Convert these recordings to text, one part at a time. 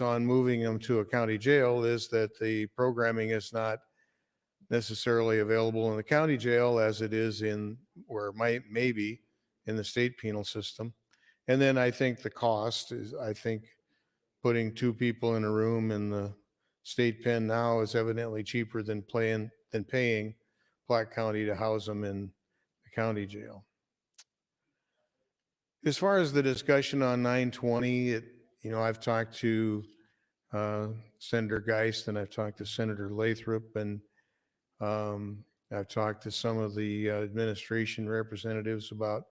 on moving them to a county jail is that the programming is not necessarily available in the county jail as it is in, or maybe in the state penal system. And then I think the cost is, I think putting two people in a room in the state pen now is evidently cheaper than paying Platte County to house them in the county jail. As far as the discussion on 920, I've talked to Senator Geist and I've talked to Senator Lathrop, and I've talked to some of the administration representatives about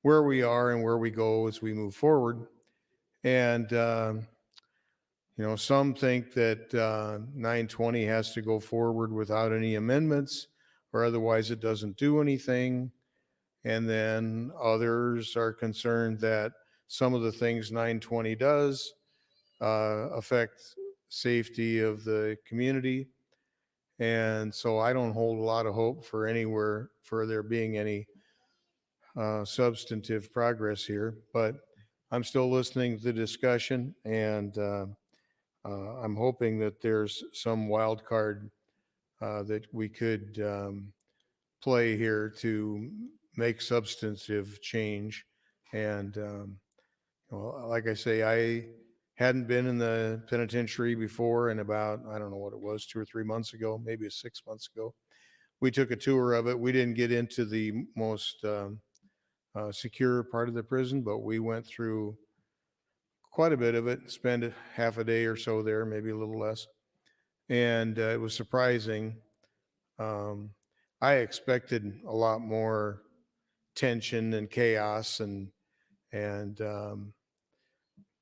where we are and where we go as we move forward. And, some think that 920 has to go forward without any amendments, or otherwise it doesn't do anything. And then others are concerned that some of the things 920 does affect safety of the community. And so I don't hold a lot of hope for there being any substantive progress here, but I'm still listening to the discussion, and I'm hoping that there's some wild card that we could play here to make substantive change. And like I say, I hadn't been in the penitentiary before, and about, I don't know what it was, 2 or 3 months ago, maybe 6 months ago, we took a tour of it. We didn't get into the most secure part of the prison, but we went through quite a bit of it, spent half a day or so there, maybe a little less. And it was surprising. I expected a lot more tension and chaos and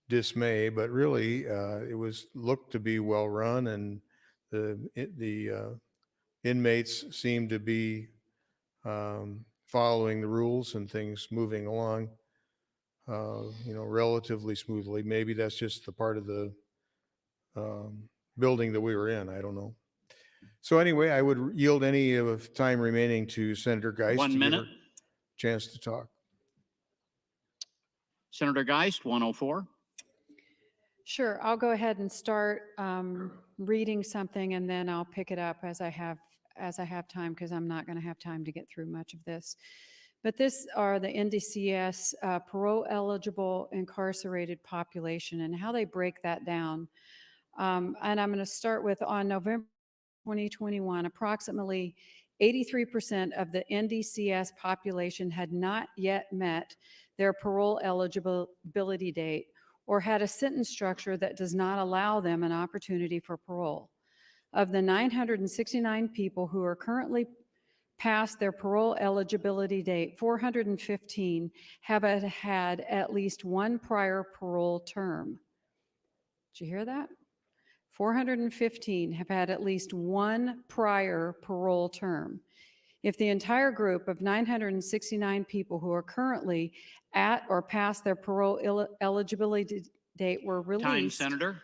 dismay, but really it looked to be well run, and the inmates seemed to be following the rules and things moving along relatively smoothly. Maybe that's just the part of the building that we were in. I don't know. So anyway, I would yield any of time remaining to Senator Geist. 1 minute. Chance to talk. Senator Geist, 104. Sure, I'll go ahead and start reading something, and then I'll pick it up as I have time, because I'm not going to have time to get through much of this. But this are the NDCS parole eligible incarcerated population and how they break that down. And I'm going to start with, on November 2021, approximately 83% of the NDCS population had not yet met their parole eligibility date, or had a sentence structure that does not allow them an opportunity for parole. Of the 969 people who are currently past their parole eligibility date, 415 have had at least one prior parole term. Did you hear that? 415 have had at least one prior parole term. If the entire group of 969 people who are currently at or past their parole eligibility date were released. Time, Senator.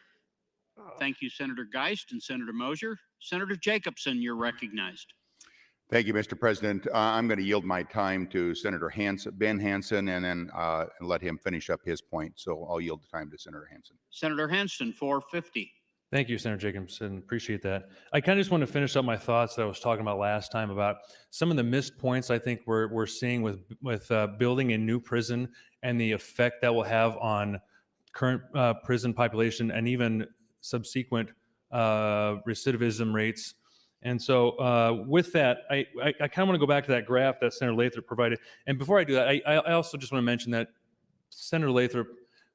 Thank you, Senator Geist and Senator Mosier. Senator Jacobson, you're recognized. Thank you, Mr. President. I'm going to yield my time to Senator Ben Hansen, and then let him finish up his point. So I'll yield the time to Senator Hansen. Senator Hansen, 450. Thank you, Senator Jacobson. Appreciate that. I kind of just want to finish up my thoughts that I was talking about last time about some of the missed points I think we're seeing with building a new prison and the effect that will have on current prison population and even subsequent recidivism rates. And so with that, I kind of want to go back to that graph that Senator Lathrop provided. And before I do that, I also just want to mention that Senator Lathrop,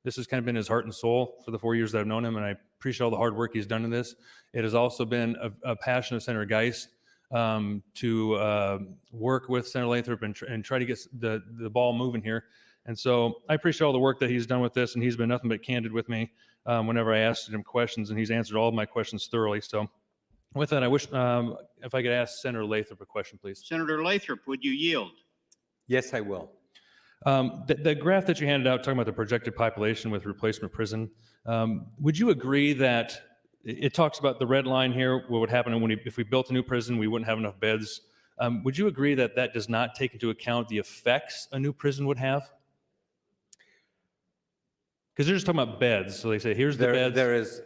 this has kind of been his heart and soul for the 4 years that I've known him, and I appreciate all the hard work he's done in this. It has also been a passion of Senator Geist to work with Senator Lathrop and try to get the ball moving here. And so I appreciate all the work that he's done with this, and he's been nothing but candid with me whenever I asked him questions, and he's answered all of my questions thoroughly. So with that, I wish if I could ask Senator Lathrop a question, please. Senator Lathrop, would you yield? Yes, I will. The graph that you handed out talking about the projected population with replacement prison, would you agree that it talks about the red line here, what would happen if we built a new prison, we wouldn't have enough beds? Would you agree that that does not take into account the effects a new prison would have? Because they're just talking about beds. So they say, here's the beds.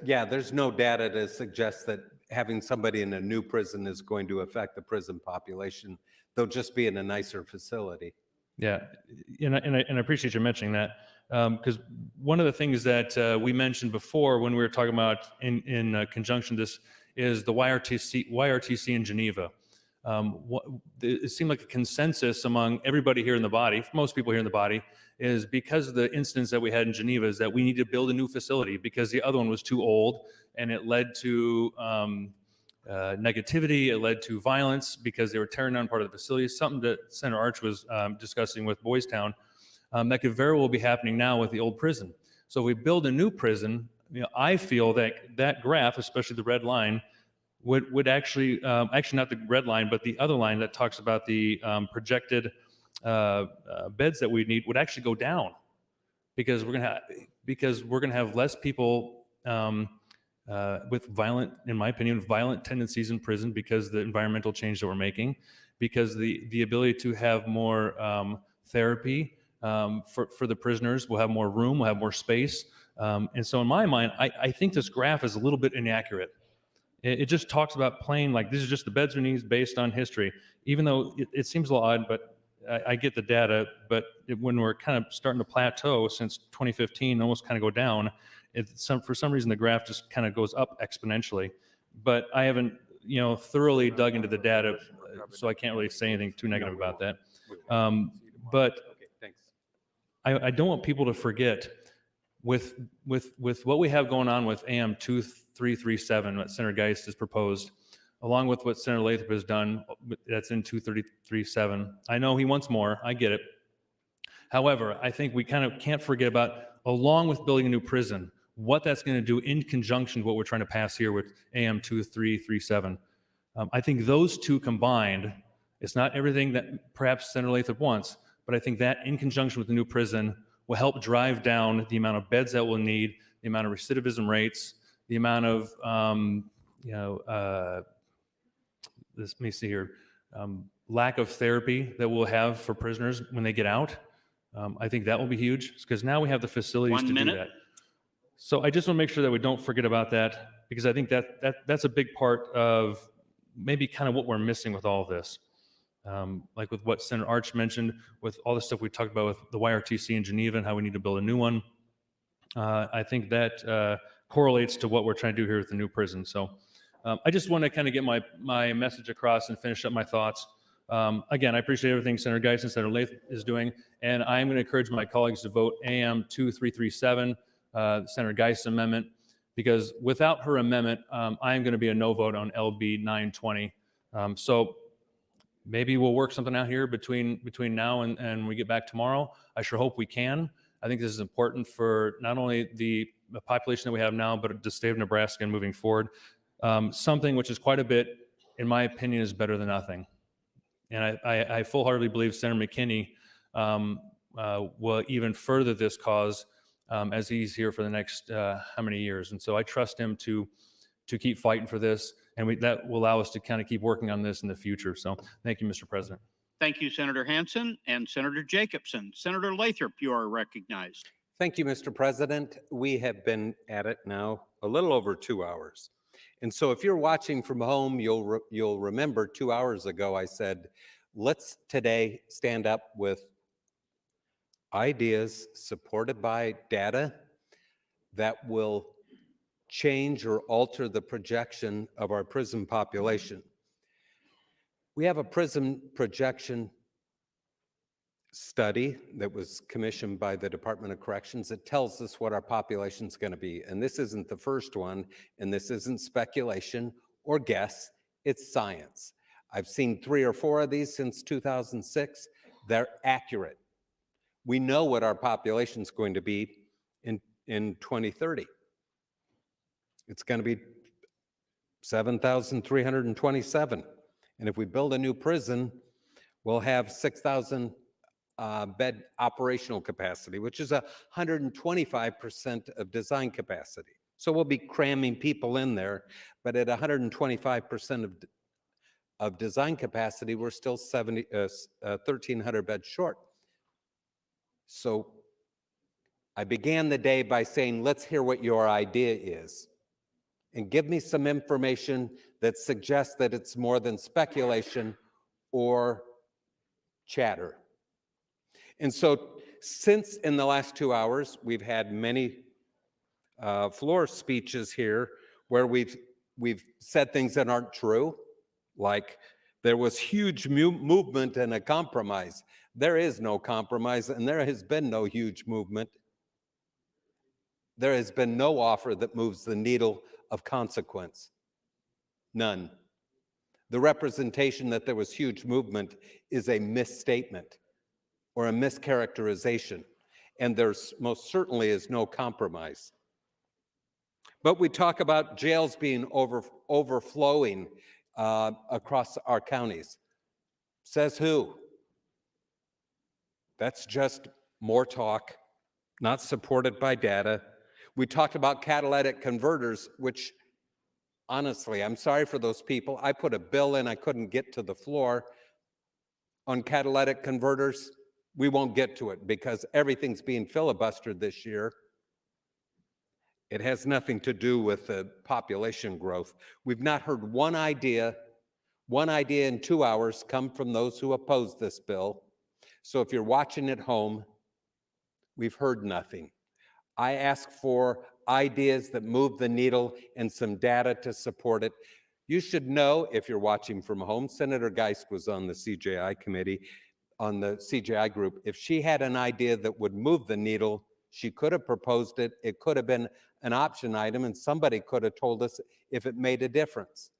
There's no data to suggest that having somebody in a new prison is going to affect the prison population. They'll just be in a nicer facility. Yeah, and I appreciate you mentioning that, because one of the things that we mentioned before when we were talking about in conjunction this is the YRTC in Geneva. It seemed like a consensus among everybody here in the body, most people here in the body, is because of the incidents that we had in Geneva is that we need to build a new facility because the other one was too old and it led to negativity, it led to violence because they were tearing down part of the facility, something that Senator Arch was discussing with Boys Town, that could very well be happening now with the old prison. So if we build a new prison, I feel that that graph, especially the red line, would actually not the red line, but the other line that talks about the projected beds that we need would actually go down because we're gonna have less people with violent, in my opinion, violent tendencies in prison because of the environmental change that we're making, because the ability to have more therapy for the prisoners, we'll have more room, we'll have more space. And so in my mind, I think this graph is a little bit inaccurate. It just talks about plain, like this is just the beds we need based on history, even though it seems a little odd, but I get the data, but when we're kind of starting to plateau since 2015, almost kind of go down, for some reason the graph just kind of goes up exponentially. But I haven't, thoroughly dug into the data, so I can't really say anything too negative about that. But Thanks. I don't want people to forget with what we have going on with AM 2337, what Senator Geist has proposed, along with what Senator Lathrop has done, that's in 2337. I know he wants more, I get it. However, I think we kind of can't forget about, along with building a new prison, what that's going to do in conjunction with what we're trying to pass here with AM 2337. I think those two combined, it's not everything that perhaps Senator Lathrop wants, but I think that in conjunction with the new prison will help drive down the amount of beds that we'll need, the amount of recidivism rates, the amount of, let me see here, lack of therapy that we'll have for prisoners when they get out. I think that will be huge because now we have the facilities to do that. So I just want to make sure that we don't forget about that because I think that's a big part of maybe kind of what we're missing with all of this. Like with what Senator Arch mentioned, with all the stuff we talked about with the YRTC in Geneva and how we need to build a new one. I think that correlates to what we're trying to do here with the new prison. So I just want to kind of get my message across and finish up my thoughts. Again, I appreciate everything Senator Geist and Senator Lathrop is doing, and I'm going to encourage my colleagues to vote AM 2337, Senator Geist's amendment, because without her amendment, I am going to be a no vote on LB 920. So maybe we'll work something out here between now and we get back tomorrow. I sure hope we can. I think this is important for not only the population that we have now, but the state of Nebraska and moving forward. Something which is quite a bit, in my opinion, is better than nothing. And I full-heartedly believe Senator McKinney will even further this cause as he's here for the next how many years. And so I trust him to keep fighting for this, and that will allow us to kind of keep working on this in the future. So thank you, Mr. President. Thank you, Senator Hansen and Senator Jacobson. Senator Lathrop, you are recognized. Thank you, Mr. President. We have been at it now a little over 2 hours. And so if you're watching from home, you'll remember 2 hours ago I said, let's today stand up with ideas supported by data that will change or alter the projection of our prison population. We have a prison projection study that was commissioned by the Department of Corrections that tells us what our population is going to be. And this isn't the first one, and this isn't speculation or guess, it's science. I've seen 3 or 4 of these since 2006. They're accurate. We know what our population is going to be in 2030. It's going to be 7,327. And if we build a new prison, we'll have 6,000 bed operational capacity, which is 125% of design capacity. So we'll be cramming people in there, but at 125% of design capacity, we're still 1,300 beds short. So I began the day by saying, let's hear what your idea is. And give me some information that suggests that it's more than speculation or chatter. And so since in the last 2 hours, we've had many floor speeches here where we've said things that aren't true, like there was huge movement and a compromise. There is no compromise, and there has been no huge movement. There has been no offer that moves the needle of consequence. None. The representation that there was huge movement is a misstatement or a mischaracterization, and there's most certainly is no compromise. But we talk about jails being overflowing across our counties. Says who? That's just more talk, not supported by data. We talked about catalytic converters, which honestly, I'm sorry for those people. I put a bill in, I couldn't get to the floor on catalytic converters. We won't get to it because everything's being filibustered this year. It has nothing to do with the population growth. We've not heard one idea in 2 hours come from those who oppose this bill. So if you're watching at home, we've heard nothing. I ask for ideas that move the needle and some data to support it. You should know, if you're watching from home, Senator Geist was on the CJI committee, on the CJI group. If she had an idea that would move the needle, she could have proposed it. It could have been an option item, and somebody could have told us if it made a difference.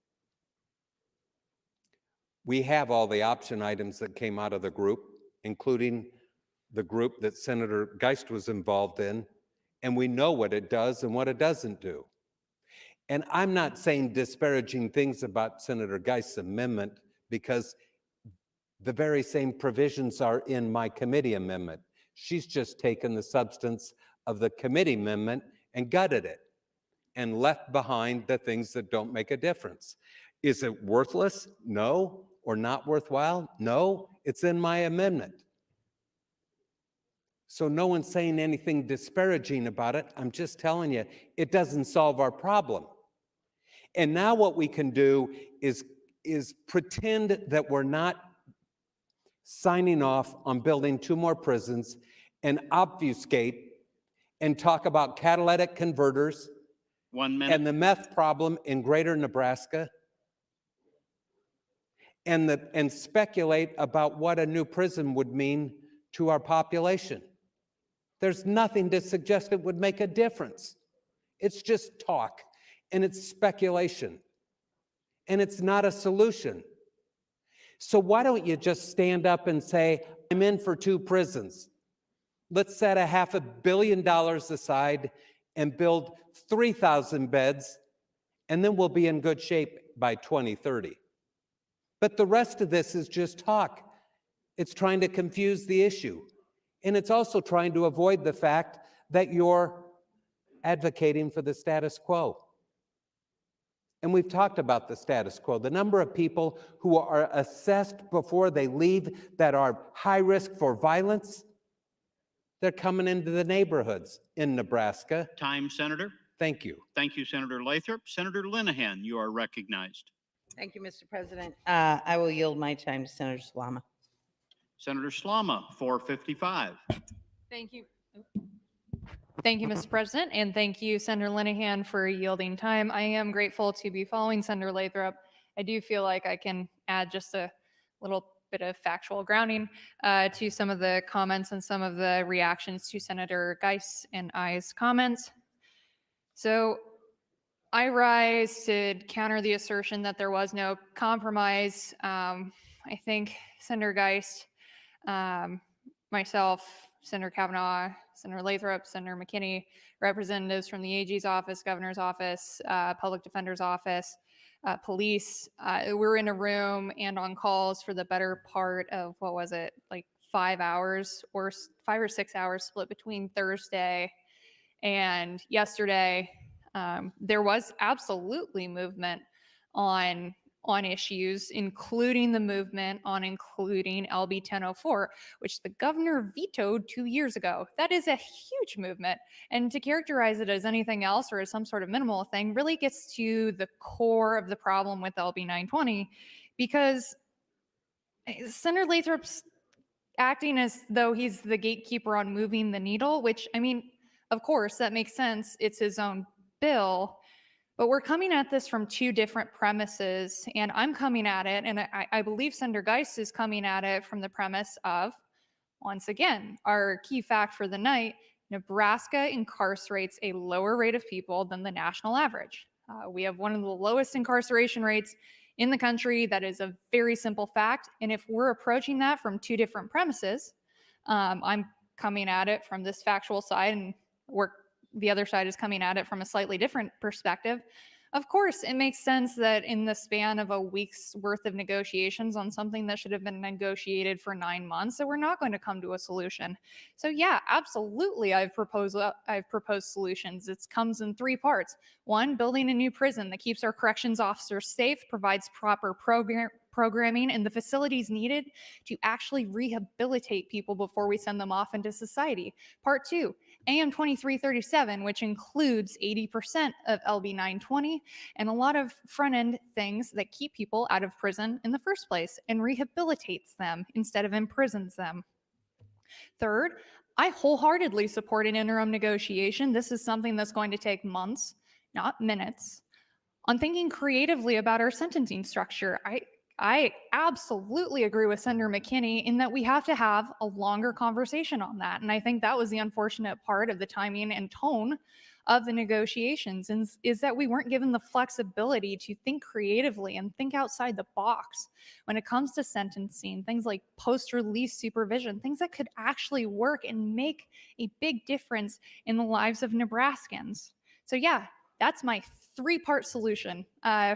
We have all the option items that came out of the group, including the group that Senator Geist was involved in, and we know what it does and what it doesn't do. And I'm not saying disparaging things about Senator Geist's amendment, because the very same provisions are in my committee amendment. She's just taken the substance of the committee amendment and gutted it and left behind the things that don't make a difference. Is it worthless? No. Or not worthwhile? No. It's in my amendment. So no one's saying anything disparaging about it. I'm just telling you, it doesn't solve our problem. And now what we can do is pretend that we're not signing off on building 2 more prisons and obfuscate and talk about catalytic converters 1 minute. and the meth problem in greater Nebraska and speculate about what a new prison would mean to our population. There's nothing to suggest it would make a difference. It's just talk, and it's speculation, and it's not a solution. So why don't you just stand up and say, I'm in for 2 prisons. Let's set $500 million aside and build 3,000 beds, and then we'll be in good shape by 2030. But the rest of this is just talk. It's trying to confuse the issue. And it's also trying to avoid the fact that you're advocating for the status quo. And we've talked about the status quo. The number of people who are assessed before they leave that are high risk for violence, they're coming into the neighborhoods in Nebraska. Time, Senator. Thank you. Thank you, Senator Lathrop. Senator Linehan, you are recognized. Thank you, Mr. President. I will yield my time to Senator Slama. Senator Slama, 455. Thank you. Thank you, Mr. President, and thank you, Senator Linehan, for yielding time. I am grateful to be following Senator Lathrop. I do feel like I can add just a little bit of factual grounding to some of the comments and some of the reactions to Senator Geist and I's comments. So I rise to counter the assertion that there was no compromise. I think Senator Geist, myself, Senator Kavanaugh, Senator Lathrop, Senator McKinney, representatives from the AG's office, governor's office, public defender's office, police, we're in a room and on calls for the better part of, what was it, like 5 hours or 5 or 6 hours split between Thursday and yesterday. There was absolutely movement on on issues, including the movement on including LB 1004, which the governor vetoed 2 years ago. That is a huge movement. And to characterize it as anything else or as some sort of minimal thing really gets to the core of the problem with LB 920, because Senator Lathrop's acting as though he's the gatekeeper on moving the needle, which, I mean, of course, that makes sense. It's his own bill. But we're coming at this from two different premises, and I'm coming at it, and I believe Senator Geist is coming at it from the premise of, once again, our key fact for the night, Nebraska incarcerates a lower rate of people than the national average. We have one of the lowest incarceration rates in the country. That is a very simple fact. And if we're approaching that from two different premises, I'm coming at it from this factual side, and the other side is coming at it from a slightly different perspective. Of course, it makes sense that in the span of a week's worth of negotiations on something that should have been negotiated for 9 months, that we're not going to come to a solution. So yeah, absolutely, I've proposed solutions. It comes in 3 parts. 1, building a new prison that keeps our corrections officers safe, provides proper programming and the facilities needed to actually rehabilitate people before we send them off into society. Part 2, AM 2337, which includes 80% of LB 920 and a lot of front-end things that keep people out of prison in the first place and rehabilitates them instead of imprisons them. Third, I wholeheartedly support an interim negotiation. This is something that's going to take months, not minutes, on thinking creatively about our sentencing structure. I absolutely agree with Senator McKinney in that we have to have a longer conversation on that. And I think that was the unfortunate part of the timing and tone of the negotiations, is that we weren't given the flexibility to think creatively and think outside the box when it comes to sentencing, things like post-release supervision, things that could actually work and make a big difference in the lives of Nebraskans. So yeah, that's my 3-part solution.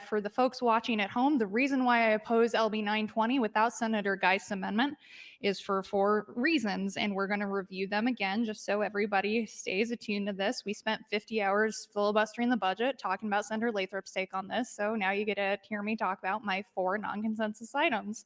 For the folks watching at home, the reason why I oppose LB 920 without Senator Geist's amendment is for 4 reasons, and we're going to review them again just so everybody stays attuned to this. We spent 50 hours filibustering the budget, talking about Senator Lathrop's take on this, so now you get to hear me talk about my 4 non-consensus items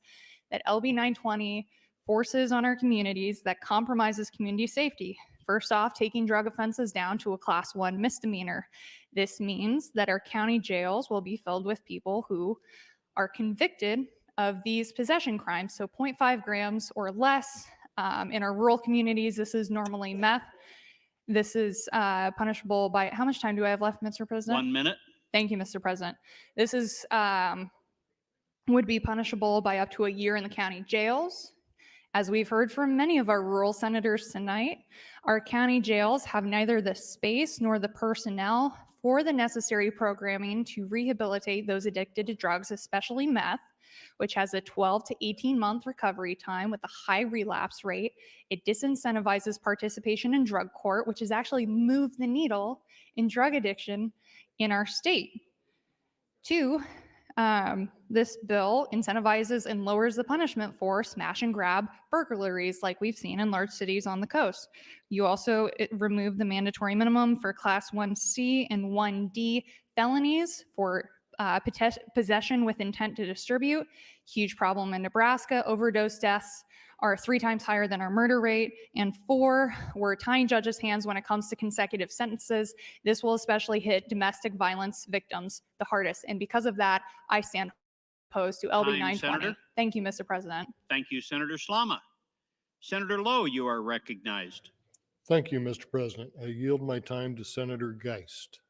that LB 920 forces on our communities that compromises community safety. First off, taking drug offenses down to a Class 1 misdemeanor. This means that our county jails will be filled with people who are convicted of these possession crimes, so 0.5 grams or less. In our rural communities, this is normally meth. This is punishable by, how much time do I have left, Mr. President? 1 minute. Thank you, Mr. President. This is would be punishable by up to a year in the county jails. As we've heard from many of our rural senators tonight, our county jails have neither the space nor the personnel for the necessary programming to rehabilitate those addicted to drugs, especially meth, which has a 12 to 18-month recovery time with a high relapse rate. It disincentivizes participation in drug court, which has actually moved the needle in drug addiction in our state. 2, this bill incentivizes and lowers the punishment for smash and grab burglaries like we've seen in large cities on the coast. You also remove the mandatory minimum for Class 1C and 1D felonies for possession with intent to distribute. Huge problem in Nebraska. Overdose deaths are 3 times higher than our murder rate. And 4, we're tying judges' hands when it comes to consecutive sentences. This will especially hit domestic violence victims the hardest. And because of that, I stand opposed to LB 920. Senator. Thank you, Mr. President. Thank you, Senator Slama. Senator Lowe, you are recognized. Thank you, Mr. President. I yield my time to Senator Geist.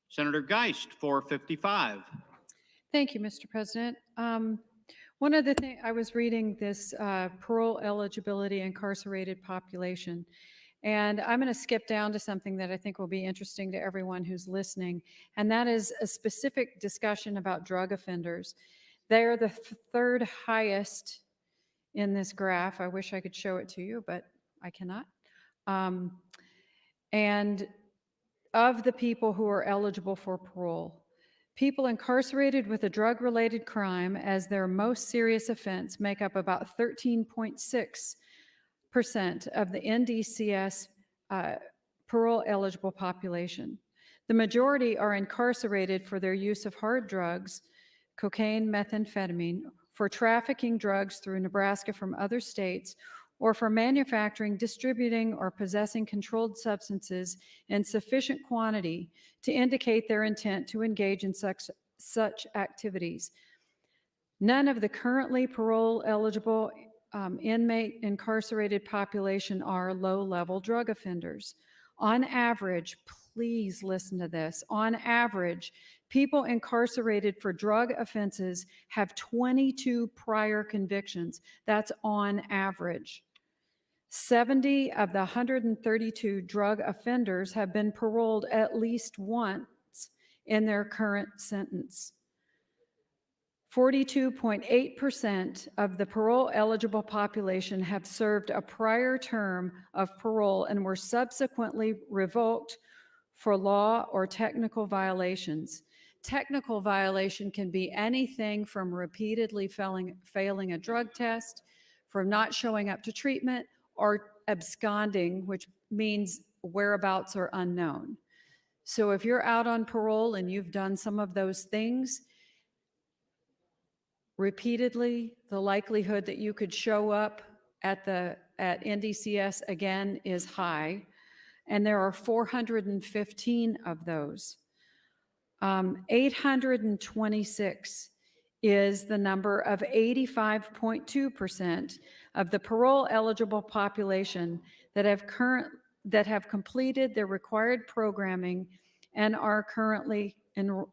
Senator Geist, 455. Thank you, Mr. President. One of the things, I was reading this parole eligibility incarcerated population, and I'm going to skip down to something that I think will be interesting to everyone who's listening, and that is a specific discussion about drug offenders. They are the 3rd highest in this graph. I wish I could show it to you, but I cannot. And of the people who are eligible for parole, people incarcerated with a drug-related crime as their most serious offense make up about 13.6% of the NDCS parole-eligible population. The majority are incarcerated for their use of hard drugs, cocaine, methamphetamine, for trafficking drugs through Nebraska from other states, or for manufacturing, distributing, or possessing controlled substances in sufficient quantity to indicate their intent to engage in such activities. None of the currently parole eligible inmate incarcerated population are low-level drug offenders. On average, please listen to this, on average, people incarcerated for drug offenses have 22 prior convictions. That's on average. 70 of the 132 drug offenders have been paroled at least once in their current sentence. 42.8% of the parole-eligible population have served a prior term of parole and were subsequently revoked for law or technical violations. Technical violation can be anything from repeatedly failing a drug test, from not showing up to treatment, or absconding, which means whereabouts are unknown. So if you're out on parole and you've done some of those things, repeatedly, the likelihood that you could show up at NDCS again is high, and there are 415 of those. 826 is the number of 85.2% of the parole-eligible population that have completed their required programming and are currently enrolled.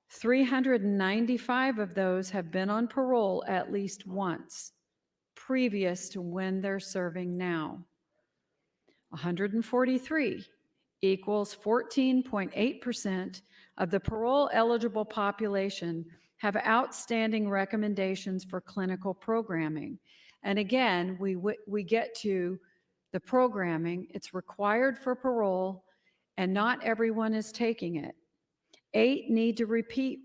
395 of those have been on parole at least once, previous to when they're serving now. 143 equals 14.8% of the parole-eligible population have outstanding recommendations for clinical programming. And again, we get to the programming. It's required for parole, and not everyone is taking it. 8 need to repeat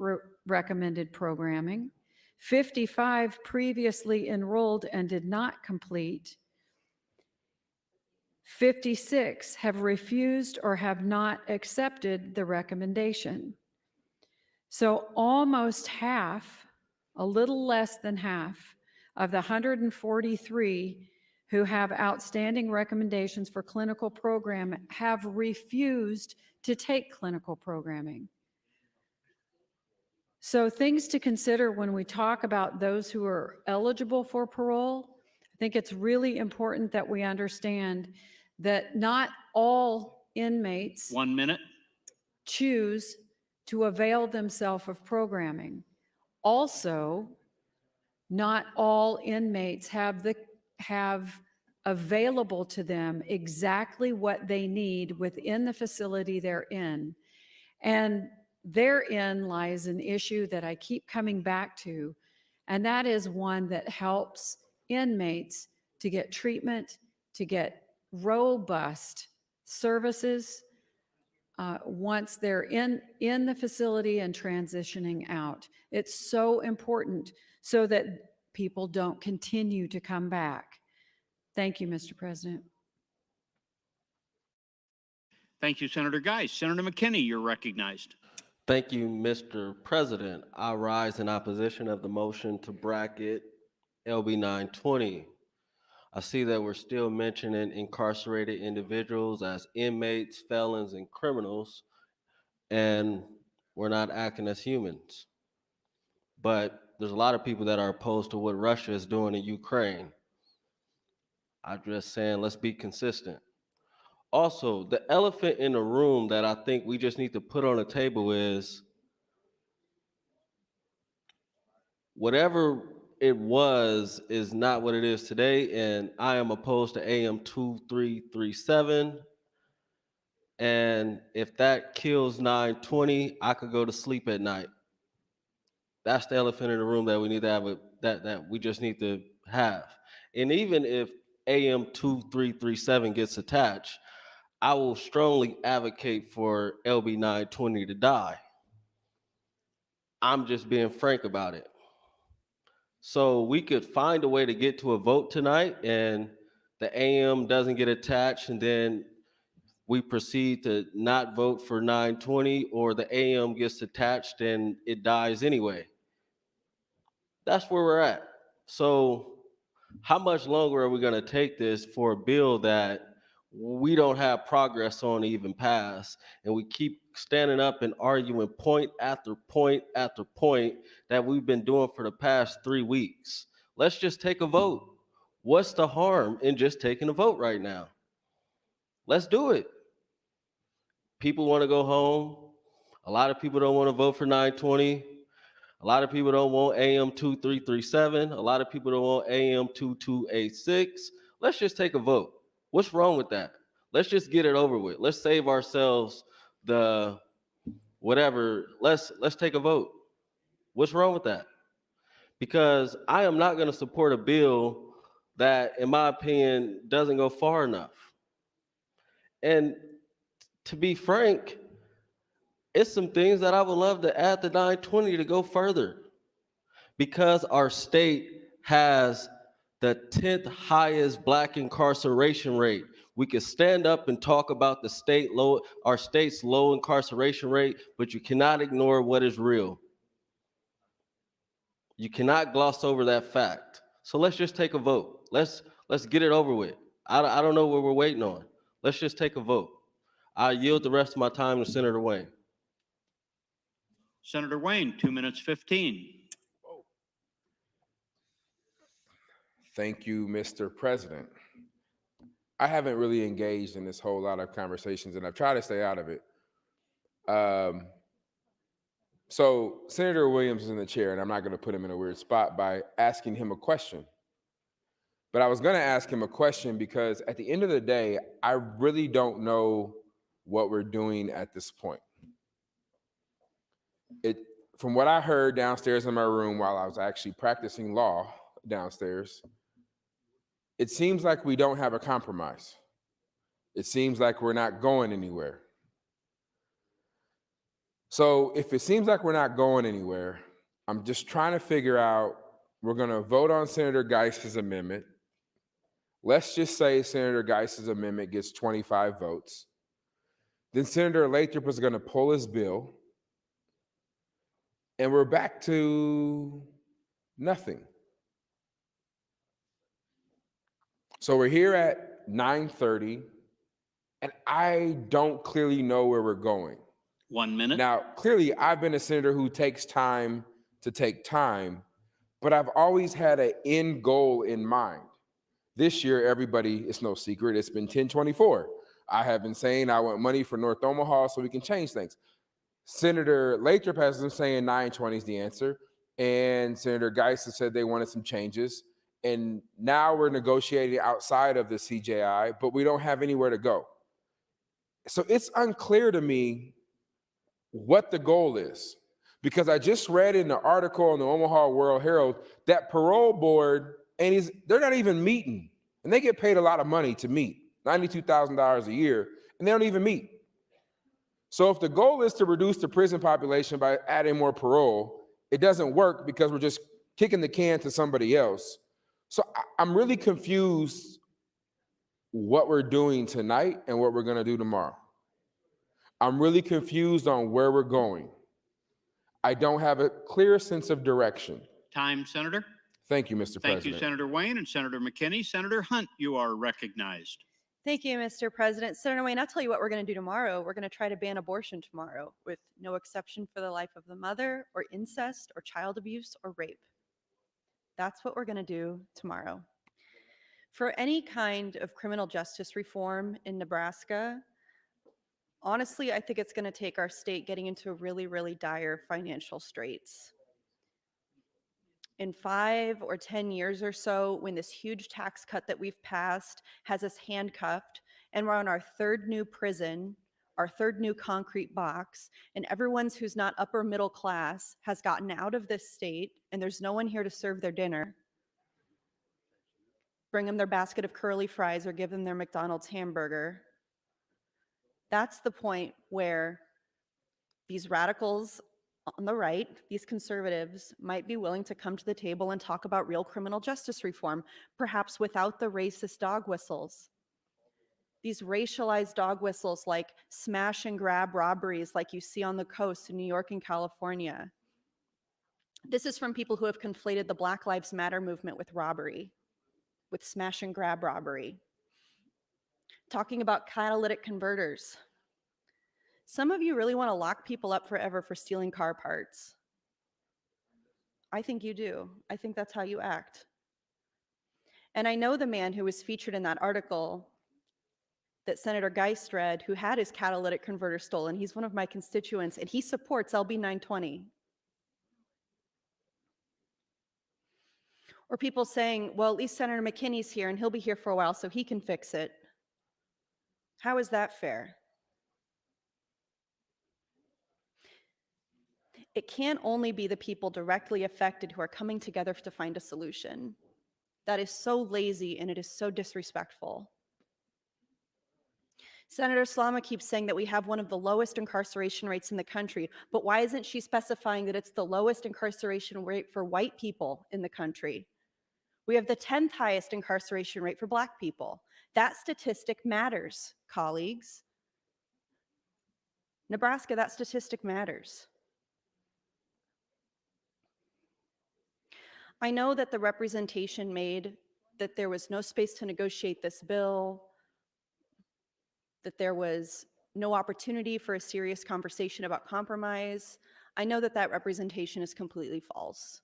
recommended programming. 55 previously enrolled and did not complete. 56 have refused or have not accepted the recommendation. So almost half, a little less than half, of the 143 who have outstanding recommendations for clinical program have refused to take clinical programming. So things to consider when we talk about those who are eligible for parole. I think it's really important that we understand that not all inmates 1 minute. choose to avail themselves of programming. Also, not all inmates have available to them exactly what they need within the facility they're in. And therein lies an issue that I keep coming back to, and that is one that helps inmates to get treatment, to get robust services once they're in the facility and transitioning out. It's so important so that people don't continue to come back. Thank you, Mr. President. Thank you, Senator Geist. Senator McKinney, you're recognized. Thank you, Mr. President. I rise in opposition of the motion to bracket LB 920. I see that we're still mentioning incarcerated individuals as inmates, felons, and criminals, and we're not acting as humans. But there's a lot of people that are opposed to what Russia is doing in Ukraine. I'm just saying, let's be consistent. Also, the elephant in the room that I think we just need to put on the table is whatever it was is not what it is today, and I am opposed to AM 2337. And if that kills 920, I could go to sleep at night. That's the elephant in the room that we need to have, that we just need to have. And even if AM 2337 gets attached, I will strongly advocate for LB 920 to die. I'm just being frank about it. So we could find a way to get to a vote tonight and the AM doesn't get attached, and then we proceed to not vote for 920, or the AM gets attached and it dies anyway. That's where we're at. So how much longer are we going to take this for a bill that we don't have progress on to even pass? And we keep standing up and arguing point after point after point that we've been doing for the past 3 weeks. Let's just take a vote. What's the harm in just taking a vote right now? Let's do it. People want to go home. A lot of people don't want to vote for 920. A lot of people don't want AM 2337. A lot of people don't want AM 2286. Let's just take a vote. What's wrong with that? Let's just get it over with. Let's save ourselves the whatever. Let's take a vote. What's wrong with that? Because I am not going to support a bill that, in my opinion, doesn't go far enough. And to be frank, it's some things that I would love to add to 920 to go further, because our state has the 10th highest Black incarceration rate. We can stand up and talk about our state's low incarceration rate, but you cannot ignore what is real. You cannot gloss over that fact. So let's just take a vote. Let's get it over with. I don't know what we're waiting on. Let's just take a vote. I yield the rest of my time to Senator Wayne. Senator Wayne, 2 minutes 15. Thank you, Mr. President. I haven't really engaged in this whole lot of conversations, and I've tried to stay out of it. So Senator Williams is in the chair, and I'm not going to put him in a weird spot by asking him a question. But I was going to ask him a question because at the end of the day, I really don't know what we're doing at this point. From what I heard downstairs in my room while I was actually practicing law downstairs, it seems like we don't have a compromise. It seems like we're not going anywhere. So if it seems like we're not going anywhere, I'm just trying to figure out, we're going to vote on Senator Geis's amendment. Let's just say Senator Geis's amendment gets 25 votes. Then Senator Lathrop is going to pull his bill, and we're back to nothing. So we're here at 9:30, and I don't clearly know where we're going. 1 minute. Now, clearly, I've been a senator who takes time to take time, but I've always had an end goal in mind. This year, everybody, it's no secret, it's been 1024. I have been saying I want money for North Omaha so we can change things. Senator Lathrop has been saying 920 is the answer, and Senator Geis has said they wanted some changes. And now we're negotiating outside of the CJI, but we don't have anywhere to go. So it's unclear to me what the goal is, because I just read in the article in the Omaha World Herald that parole board, and they're not even meeting, and they get paid a lot of money to meet, $92,000 a year, and they don't even meet. So if the goal is to reduce the prison population by adding more parole, it doesn't work because we're just kicking the can to somebody else. So I'm really confused what we're doing tonight and what we're going to do tomorrow. I'm really confused on where we're going. I don't have a clear sense of direction. Time, Senator. Thank you, Mr. Thank President. you, Senator Wayne and Senator McKinney. Senator Hunt, you are recognized. Thank you, Mr. President. Senator Wayne, I'll tell you what we're going to do tomorrow. We're going to try to ban abortion tomorrow with no exception for the life of the mother, or incest, or child abuse, or rape. That's what we're going to do tomorrow. For any kind of criminal justice reform in Nebraska, honestly, I think it's going to take our state getting into really, really dire financial straits. In 5 or 10 years or so, when this huge tax cut that we've passed has us handcuffed, and we're on our 3rd new prison, our 3rd new concrete box, and everyone who's not upper middle class has gotten out of this state, and there's no one here to serve their dinner, bring them their basket of curly fries or give them their McDonald's hamburger. That's the point where these radicals on the right, these conservatives, might be willing to come to the table and talk about real criminal justice reform, perhaps without the racist dog whistles. these racialized dog whistles like smash and grab robberies like you see on the coast in New York and California. This is from people who have conflated the Black Lives Matter movement with robbery, with smash and grab robbery. Talking about catalytic converters. Some of you really want to lock people up forever for stealing car parts. I think you do. I think that's how you act. And I know the man who was featured in that article that Senator Geist read, who had his catalytic converter stolen. He's one of my constituents, and he supports LB 920. Or people saying, well, at least Senator McKinney's here, and he'll be here for a while, so he can fix it. How is that fair? It can't only be the people directly affected who are coming together to find a solution. That is so lazy and it is so disrespectful. Senator Slama keeps saying that we have one of the lowest incarceration rates in the country, but why isn't she specifying that it's the lowest incarceration rate for white people in the country? We have the 10th highest incarceration rate for Black people. That statistic matters, colleagues. Nebraska, that statistic matters. I know that the representation made that there was no space to negotiate this bill, that there was no opportunity for a serious conversation about compromise. I know that that representation is completely false.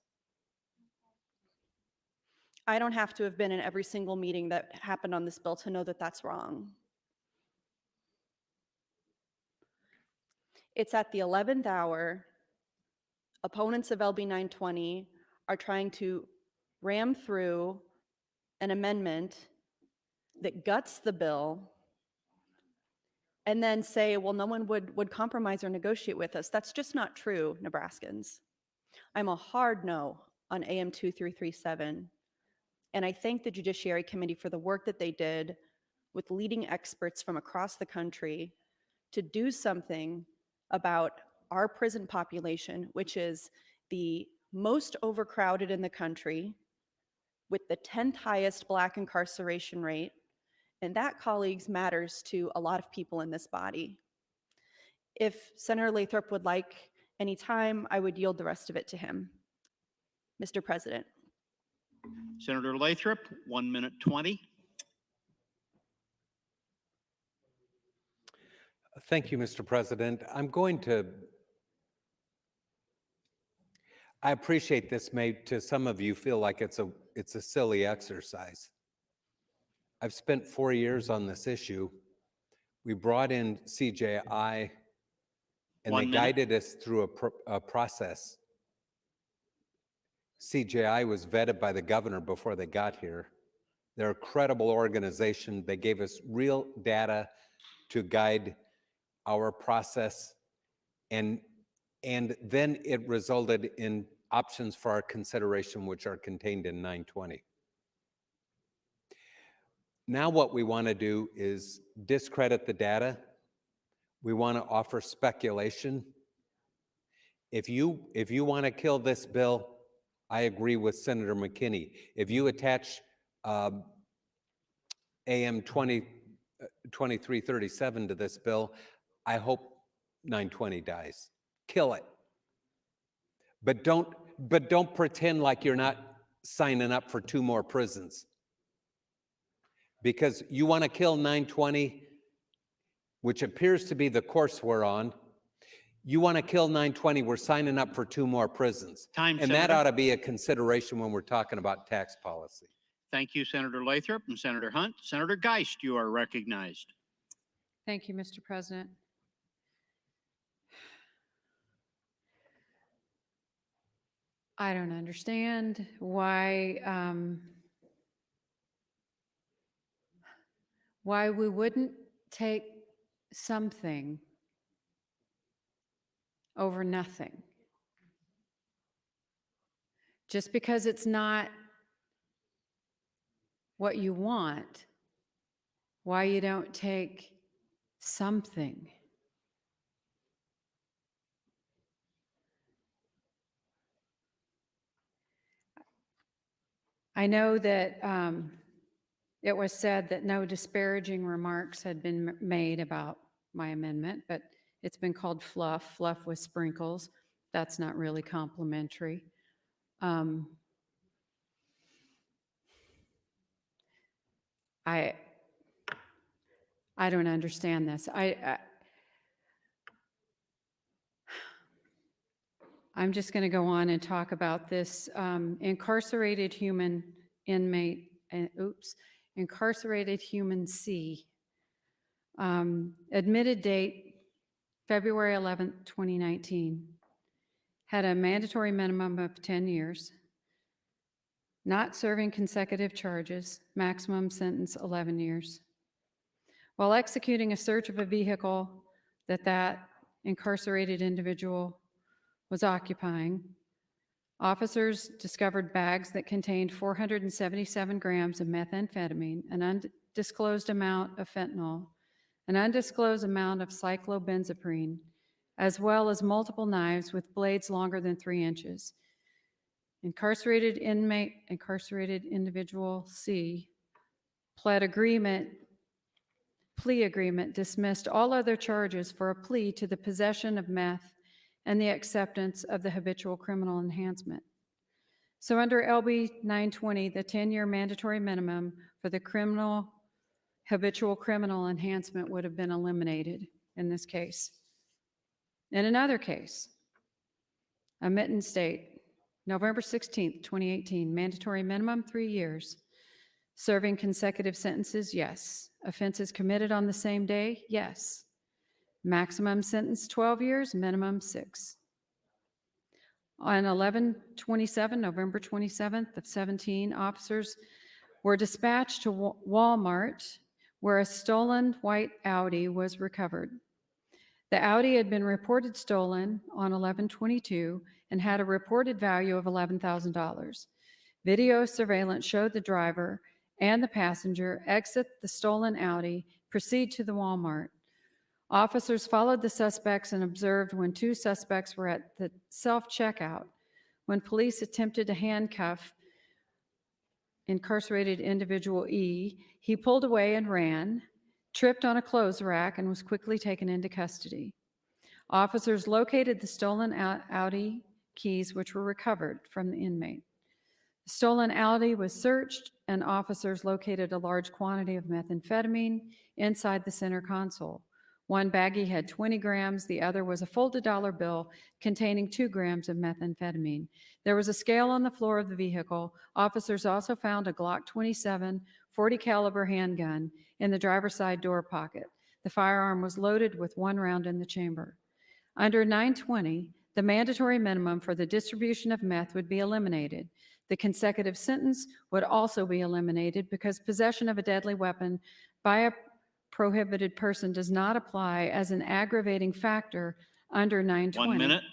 I don't have to have been in every single meeting that happened on this bill to know that that's wrong. It's at the 11th hour. Opponents of LB 920 are trying to ram through an amendment that guts the bill and then say, well, no one would compromise or negotiate with us. That's just not true, Nebraskans. I'm a hard no on AM 2337. And I thank the Judiciary Committee for the work that they did with leading experts from across the country to do something about our prison population, which is the most overcrowded in the country, with the 10th highest Black incarceration rate. And that, colleagues, matters to a lot of people in this body. If Senator Lathrop would like any time, I would yield the rest of it to him. Mr. President. Senator Lathrop, 1 minute 20. Thank you, Mr. President. I appreciate this may to some of you feel like it's a silly exercise. I've spent 4 years on this issue. We brought in CJI and they guided us through a process. CJI was vetted by the governor before they got here. They're a credible organization. They gave us real data to guide our process, and then it resulted in options for our consideration, which are contained in 920. Now what we want to do is discredit the data. We want to offer speculation. If you want to kill this bill, I agree with Senator McKinney. If you attach AM 2337 to this bill, I hope 920 dies. Kill it. But don't pretend like you're not signing up for 2 more prisons. Because you want to kill 920, which appears to be the course we're on. You want to kill 920, we're signing up for 2 more prisons. Time, and Senator. that ought to be a consideration when we're talking about tax policy. Thank you, Senator Lathrop and Senator Hunt. Senator Geist, you are recognized. Thank you, Mr. President. I don't understand why we wouldn't take something over nothing. Just because it's not what you want, why you don't take something. I know that it was said that no disparaging remarks had been made about my amendment, but it's been called fluff with sprinkles. That's not really complimentary. I don't understand this. I'm just going to go on and talk about this incarcerated human inmate, incarcerated human C. Admitted date, February 11th, 2019. Had a mandatory minimum of 10 years. Not serving consecutive charges, maximum sentence 11 years. While executing a search of a vehicle that incarcerated individual was occupying, officers discovered bags that contained 477 grams of methamphetamine, an undisclosed amount of fentanyl, an undisclosed amount of cyclobenzaprine, as well as multiple knives with blades longer than 3 inches. Incarcerated individual C plea agreement dismissed all other charges for a plea to the possession of meth and the acceptance of the habitual criminal enhancement. So under LB 920, the 10-year mandatory minimum for the habitual criminal enhancement would have been eliminated in this case. In another case, a Mitten State, November 16th, 2018, mandatory minimum 3 years. Serving consecutive sentences, yes. Offenses committed on the same day, yes. Maximum sentence 12 years, minimum 6. On 11/27, November 27th of 17, officers were dispatched to Walmart where a stolen white Audi was recovered. The Audi had been reported stolen on 11/22 and had a reported value of $11,000. Video surveillance showed the driver and the passenger exit the stolen Audi, proceed to the Walmart. Officers followed the suspects and observed when 2 suspects were at the self-checkout. When police attempted to handcuff incarcerated individual E, he pulled away and ran, tripped on a clothes rack, and was quickly taken into custody. Officers located the stolen Audi keys, which were recovered from the inmate. The stolen Audi was searched, and officers located a large quantity of methamphetamine inside the center console. One baggie had 20 grams, the other was a folded dollar bill containing 2 grams of methamphetamine. There was a scale on the floor of the vehicle. Officers also found a Glock 27 .40 caliber handgun in the driver's side door pocket. The firearm was loaded with 1 round in the chamber. Under 920, the mandatory minimum for the distribution of meth would be eliminated. The consecutive sentence would also be eliminated because possession of a deadly weapon by a prohibited person does not apply as an aggravating factor under 920. 1 minute.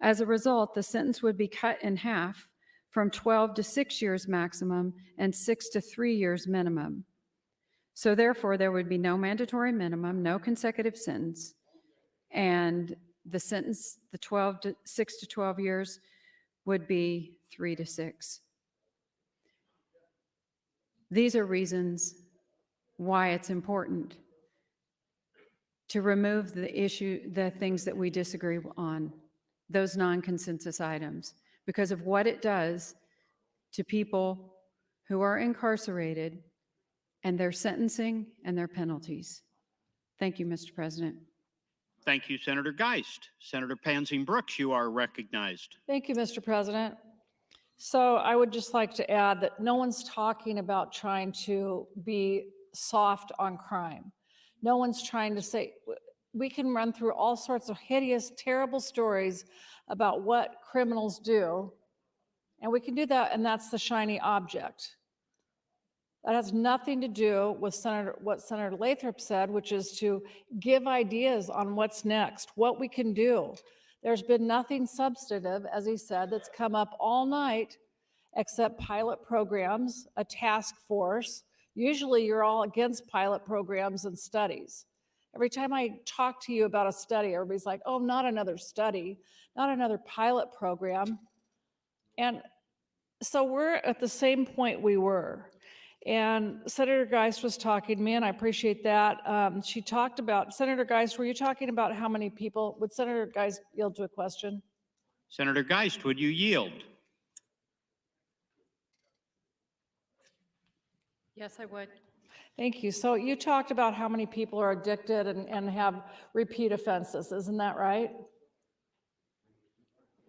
As a result, the sentence would be cut in half from 12 to 6 years maximum and 6 to 3 years minimum. So therefore, there would be no mandatory minimum, no consecutive sentence, and the sentence, the 6 to 12 years, would be 3 to 6. These are reasons why it's important to remove the things that we disagree on, those non-consensus items, because of what it does to people who are incarcerated and their sentencing and their penalties. Thank you, Mr. President. Thank you, Senator Geist. Senator Pansy Brooks, you are recognized. Thank you, Mr. President. So I would just like to add that no one's talking about trying to be soft on crime. No one's trying to say, we can run through all sorts of hideous, terrible stories about what criminals do, and we can do that, and that's the shiny object. That has nothing to do with what Senator Lathrop said, which is to give ideas on what's next, what we can do. There's been nothing substantive, as he said, that's come up all night except pilot programs, a task force. Usually you're all against pilot programs and studies. Every time I talk to you about a study, everybody's like, oh, not another study, not another pilot program. And so we're at the same point we were. And Senator Geist was talking to me, and I appreciate that. She talked about, Senator Geist, were you talking about how many people, would Senator Geist yield to a question? Senator Geist, would you yield? Yes, I would. Thank you. So you talked about how many people are addicted and have repeat offenses, isn't that right?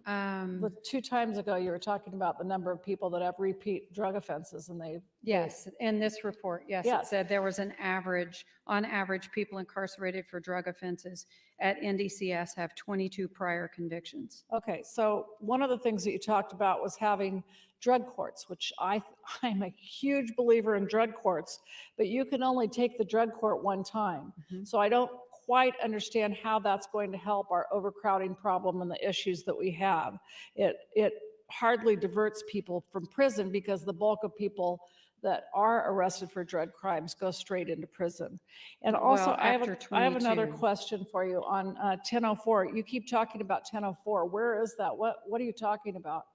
The 2 times ago, you were talking about the number of people that have repeat drug offenses, and Yes, in this report, yes, it Yes. said there was an average, on average, people incarcerated for drug offenses at NDCS have 22 prior convictions. Okay, so one of the things that you talked about was having drug courts, which I'm a huge believer in drug courts, but you can only take the drug court one time. So I don't quite understand how that's going to help our overcrowding problem and the issues that we have. It hardly diverts people from prison because the bulk of people that are arrested for drug crimes go straight into prison. And also, Well, I have after I have another 22. question for you on 1004. You keep talking about 1004. Where is that? What are you talking about?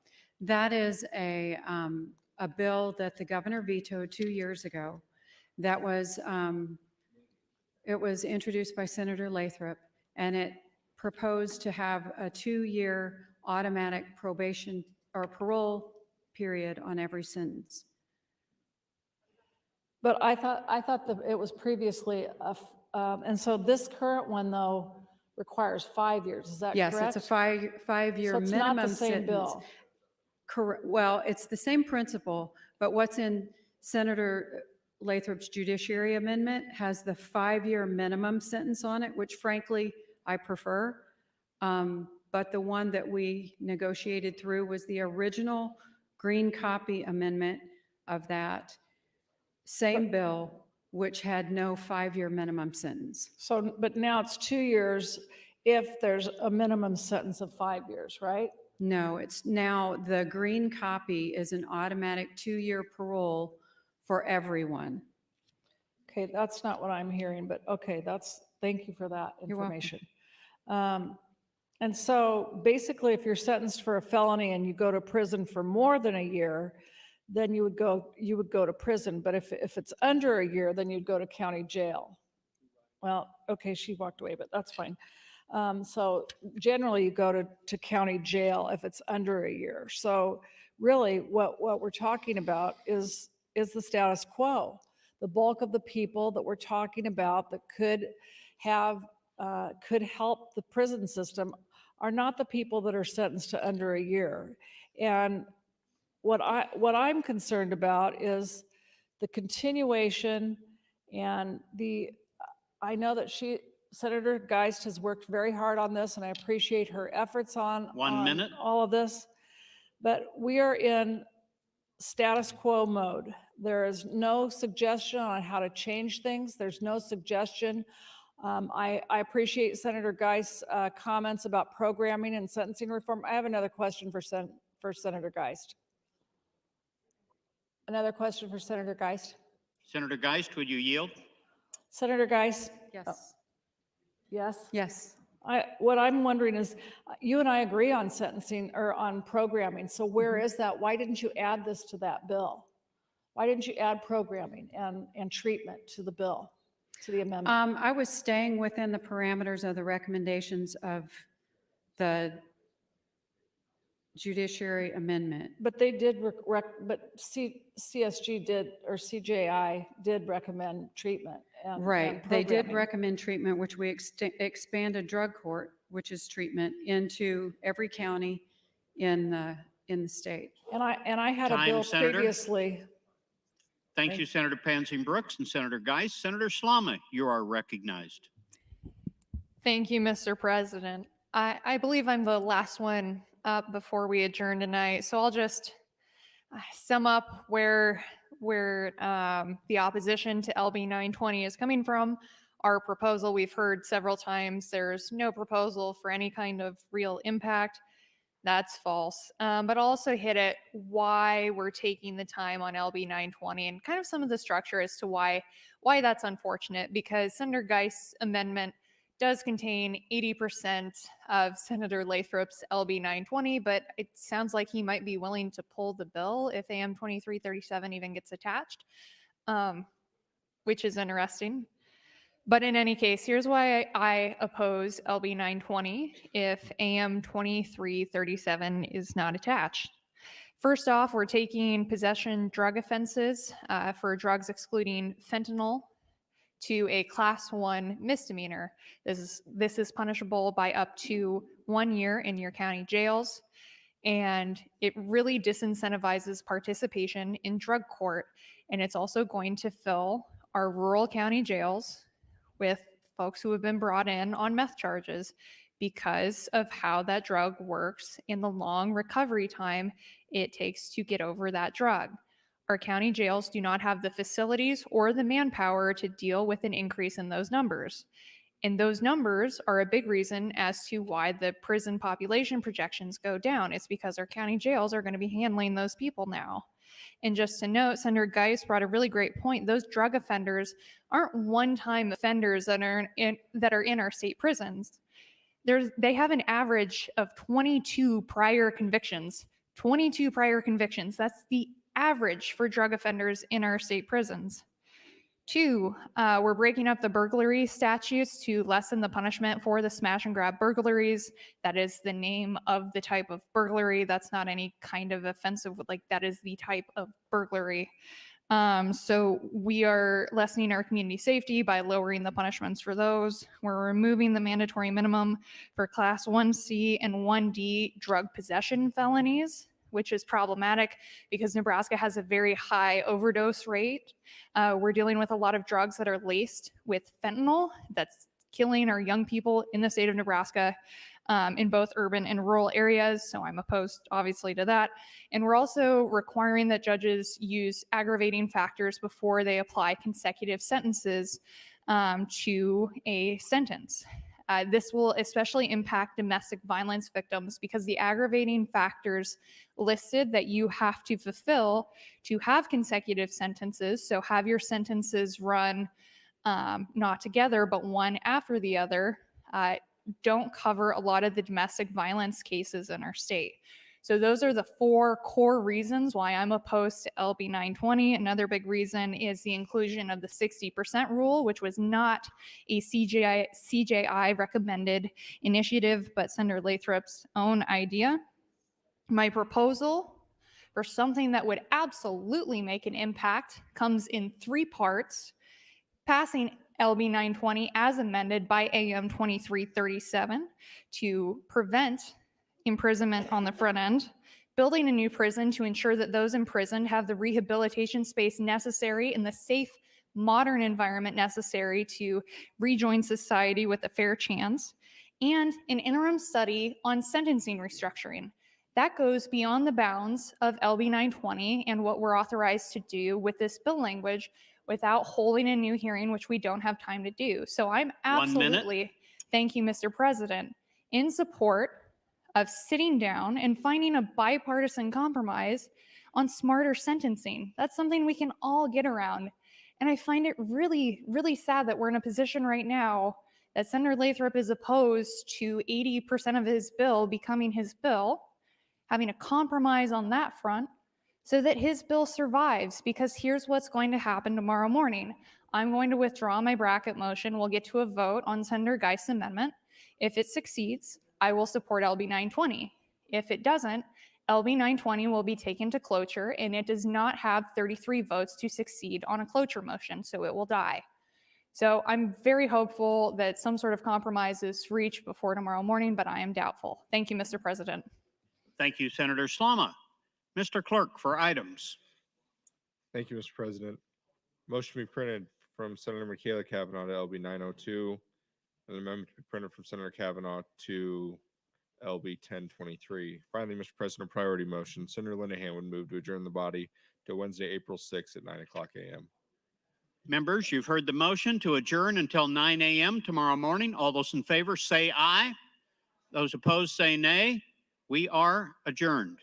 That is a bill that the governor vetoed 2 years ago. That was, it was introduced by Senator Lathrop, and it proposed to have a 2-year automatic probation or parole period on every sentence. But I thought that it was previously, and so this current one, though, requires 5 years. Is that correct? Yes, it's a five-year So it's not minimum the same sentence. bill. Correct. Well, it's the same principle, but what's in Senator Lathrop's judiciary amendment has the 5-year minimum sentence on it, which frankly, I prefer. But the one that we negotiated through was the original green copy amendment of that same bill, which had no 5-year minimum sentence. So, but now it's 2 years if there's a minimum sentence of 5 years, right? No, it's now the green copy is an automatic 2-year parole for everyone. Okay, that's not what I'm hearing, but okay, thank you for that You're welcome. information. And so basically, if you're sentenced for a felony and you go to prison for more than a year, then you would go to prison. But if it's under a year, then you'd go to county jail. Well, okay, she walked away, but that's fine. So generally you go to county jail if it's under a year. So really what we're talking about is the status quo. The bulk of the people that we're talking about that could help the prison system are not the people that are sentenced to under a year. And what I'm concerned about is the continuation and I know that Senator Geist has worked very hard on this, and I appreciate her efforts on 1 minute. all of this. But we are in status quo mode. There is no suggestion on how to change things. There's no suggestion. I appreciate Senator Geist's comments about programming and sentencing reform. I have another question for Senator Geist. Another question for Senator Geist. Senator Geist, would you yield? Senator Geist? Yes. Yes? Yes. What I'm wondering is, you and I agree on sentencing or on programming. So where is that? Why didn't you add this to that bill? Why didn't you add programming and treatment to the bill, to the amendment? I was staying within the parameters of the recommendations of the judiciary amendment. But they did, CSG did, or CJI did recommend treatment. Right. And They did programming. recommend treatment, which we expanded drug court, which is treatment, into every county in the state. And I had a Time, bill Senator. previously. Thank you, Senator Pansy Brooks and Senator Geist. Senator Slama, you are recognized. Thank you, Mr. President. I believe I'm the last one up before we adjourn tonight, so I'll just sum up where the opposition to LB 920 is coming from. Our proposal, we've heard several times, there's no proposal for any kind of real impact. That's false. But I'll also hit it why we're taking the time on LB 920 and kind of some of the structure as to why that's unfortunate, because Senator Geist's amendment does contain 80% of Senator Lathrop's LB 920, but it sounds like he might be willing to pull the bill if AM 2337 even gets attached. which is interesting. But in any case, here's why I oppose LB 920 if AM 2337 is not attached. First off, we're taking possession drug offenses for drugs excluding fentanyl to a class 1 misdemeanor. This is punishable by up to 1 year in your county jails, and it really disincentivizes participation in drug court, and it's also going to fill our rural county jails with folks who have been brought in on meth charges because of how that drug works in the long recovery time it takes to get over that drug. Our county jails do not have the facilities or the manpower to deal with an increase in those numbers. And those numbers are a big reason as to why the prison population projections go down. It's because our county jails are going to be handling those people now. And just to note, Senator Geis brought a really great point. Those drug offenders aren't one-time offenders that are in our state prisons. They have an average of 22 prior convictions. 22 prior convictions. That's the average for drug offenders in our state prisons. 2, we're breaking up the burglary statutes to lessen the punishment for the smash and grab burglaries. That is the name of the type of burglary. That's not any kind of offensive, like that is the type of burglary. So we are lessening our community safety by lowering the punishments for those. We're removing the mandatory minimum for class 1C and 1D drug possession felonies, which is problematic because Nebraska has a very high overdose rate. We're dealing with a lot of drugs that are laced with fentanyl that's killing our young people in the state of Nebraska in both urban and rural areas. So I'm opposed, obviously, to that. And we're also requiring that judges use aggravating factors before they apply consecutive sentences to a sentence. This will especially impact domestic violence victims because the aggravating factors listed that you have to fulfill to have consecutive sentences, so have your sentences run not together but one after the other, don't cover a lot of the domestic violence cases in our state. So those are the 4 core reasons why I'm opposed to LB 920. Another big reason is the inclusion of the 60% rule, which was not a CJI recommended initiative, but Senator Lathrop's own idea. My proposal for something that would absolutely make an impact comes in 3 parts: passing LB 920 as amended by AM 2337 to prevent imprisonment on the front end, building a new prison to ensure that those imprisoned have the rehabilitation space necessary and the safe, modern environment necessary to rejoin society with a fair chance, and an interim study on sentencing restructuring. That goes beyond the bounds of LB 920 and what we're authorized to do with this bill language without holding a new hearing, which we don't have time to do. So I'm absolutely, thank you, Mr. President, in support of sitting down and finding a bipartisan compromise on smarter sentencing. That's something we can all get around. And I find it really, really sad that we're in a position right now that Senator Lathrop is opposed to 80% of his bill becoming his bill, having a compromise on that front so that his bill survives, because here's what's going to happen tomorrow morning. I'm going to withdraw my bracket motion. We'll get to a vote on Senator Geist's amendment. If it succeeds, I will support LB 920. If it doesn't, LB 920 will be taken to cloture, and it does not have 33 votes to succeed on a cloture motion, so it will die. So I'm very hopeful that some sort of compromise is reached before tomorrow morning, but I am doubtful. Thank you, Mr. President. Thank you, Senator Slama. Mr. Clerk, for items. Thank you, Mr. President. Motion to be printed from Senator Michaela Kavanaugh to LB 902. An amendment to be printed from Senator Kavanaugh to LB 1023. Finally, Mr. President, priority motion. Senator Linehan would move to adjourn the body to Wednesday, April 6th at 9:00 a.m. Members, you've heard the motion to adjourn until 9 a.m. tomorrow morning. All those in favor say aye. Those opposed say nay. We are adjourned.